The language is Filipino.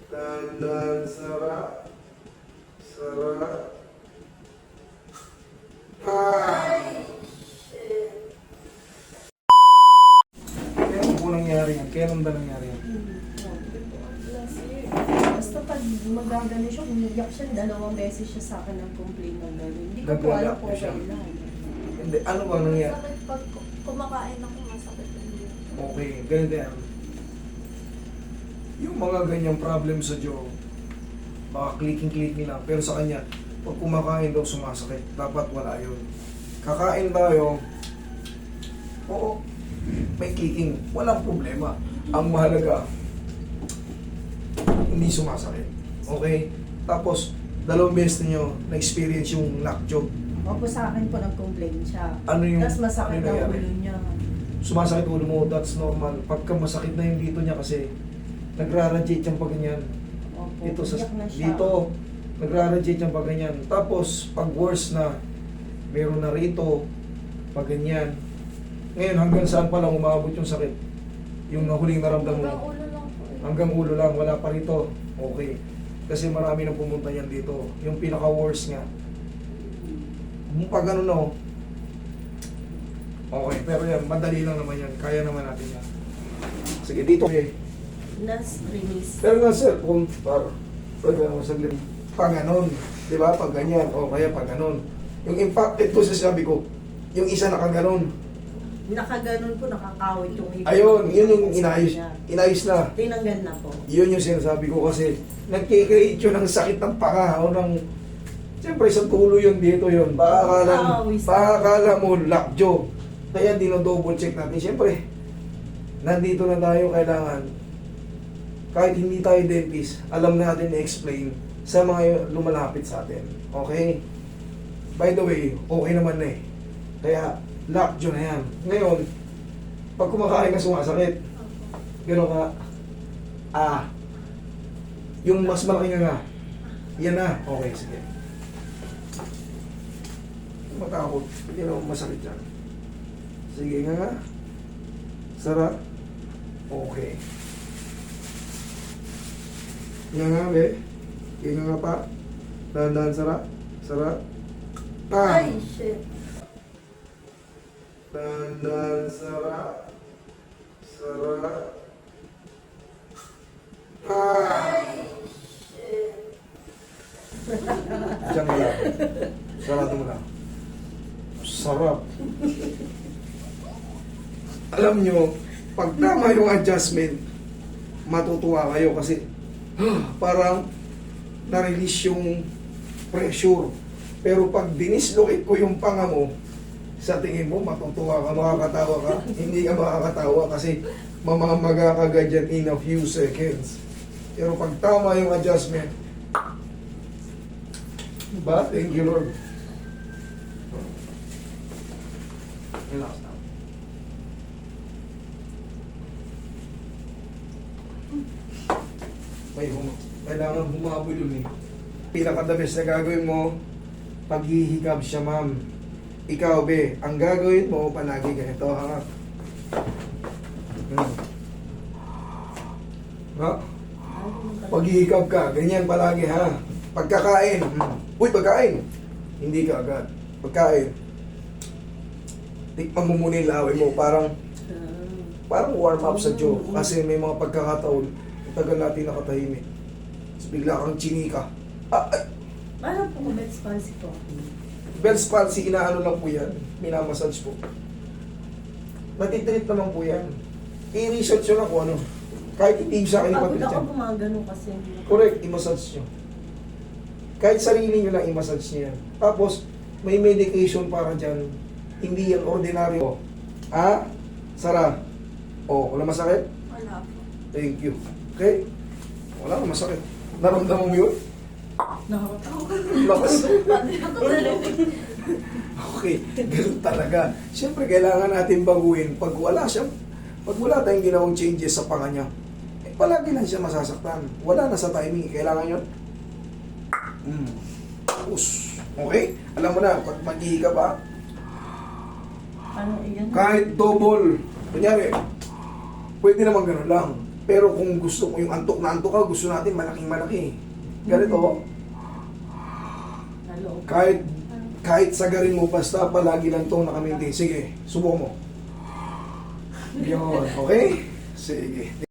Dahan-dahan, sara. Sara. Kailan po nangyari yan? Kailan ba nangyari yan? Last year. Basta pag magagano siya, umiyak siya, 2 beses siya sa akin ng complaint ng gano'n. Hindi ko po alam kung siya. kailan. Hindi, ano ba nangyari? Masakit pag kumakain ako, masakit yung dito. Okay, ganito yan. Yung mga ganyang problem sa jaw, baka clicking lang. Pero sa kanya, pag kumakain daw sumasakit, dapat wala yun. Kakain tayo, oo, may clicking, walang problema. Ang mahalaga, hindi sumasakit. Okay? Tapos, 2 beses niyo na-experience yung lockjaw. Opo, sa akin po nag-complain siya. Ano yung, Tapos masakit ano ang nangyari? ulo niya. Sumasakit ulo mo, that's normal. Pagka masakit na yung dito niya kasi, nagra-radiate yung pag ganyan. Opo, Dito sa umiyak na siya. dito nagra-radiate yung pag ganyan. Tapos pag worse na, meron na rito pag ganyan. Ngayon hanggang saan pa lang umabot yung sakit? Yung huling naramdaman Hanggang mo? ulo lang po. Hanggang ulo lang, wala pa rito. Okay. Kasi marami nang pumunta yan dito. Yung pinaka-worst nga. Kung pag ano no, okay, pero yan, madali lang naman yan. Kaya naman natin yan. Sige, dito. Okay. Nas release. Pero nga sir, kung pag saglit, pag ganon, di ba? Pag ganyan, o kaya pag ganon. Yung impacted ko sa sabi ko, yung isa nakaganon. Nakaganon po, nakakawit yung ibig. Ayun, yun yung inayos, Niya. inayos na. Tinanggal na po. Yun yung sinasabi ko kasi, nagkikreate yun ng sakit ng panga o ng, siyempre sa tulo yun dito yun. Baka akala mo lockjaw. Kaya dino-double check natin. Siyempre, nandito na tayo, kailangan kahit hindi tayo dentist, alam natin i-explain sa mga lumalapit sa atin. Okay? By the way, okay naman na eh. Kaya, lockjaw na yan. Ngayon, pag kumakain ka sumasakit, gano'n ka, yung mas malaki nga, yan na. Okay, sige. Matakot, hindi naman masakit yan. Sige nga. Sarap. Okay. Yan nga, be. Yan nga pa. Dahan-dahan, sarap. Sarap. Ay, shit. Dahan-dahan, sarap. Sarap. Ay, shit. Diyan mo lang. Sarado mo lang. Sarap. Alam nyo, pag tama yung adjustment, matutuwa kayo kasi parang na-release yung pressure. Pero pag dinislocate ko yung panga mo, sa tingin mo, matutuwa ka, makakatawa ka. Hindi ka makakatawa kasi mamamaga ka agad dyan in a few seconds. Pero pag tama yung adjustment, diba? Thank you, Lord. Relax na. Kailangan humabol yun eh. Pinaka-the best na gagawin mo, paghihikab siya, ma'am. Ikaw, be, ang gagawin mo, palagi ganito, ha? Ha? Paghihikab ka, ganyan palagi, ha? Pagkakain, uy, pagkain! Hindi ka agad. Pagkain, tikman mo muna yung laway mo, parang warm up sa jaw. Kasi may mga pagkakataon, ang tagal natin nakatahimik. Tapos bigla kang chinika. Parang po, Bell's palsy po. Bell's palsy, inaano lang po yan. Minamassage po. Natitreat naman po yan. I-research nyo lang kung ano. Kahit hindi sa akin Pagod ipatreat ako yan. gumagano kasi. Correct, i-massage nyo. Kahit sarili nyo lang i-massage nyo yan. Tapos, may medication para dyan. Hindi yan ordinaryo. Sara. Wala masakit? Wala po. Thank you. Okay? Wala na masakit. Naramdaman mo yun? Nakakatawa. Lakas. Ako narinig. Okay, ganun talaga. Siyempre, kailangan natin baguhin. Pag wala tayong ginawang changes sa panga niya, palagi lang siya masasaktan. Wala na sa timing. Kailangan yun. Tapos, okay? Alam mo na, pag mag-ihi ka pa, Ano iyan? kahit double, kunyari, pwede naman ganun lang. Pero kung gusto mo yung antok na antok ka, gusto natin malaking malaki. Ganito, Hello. kahit sagarin mo, basta palagi lang itong nakaminti. Sige, subukan mo. Yun, okay? Sige.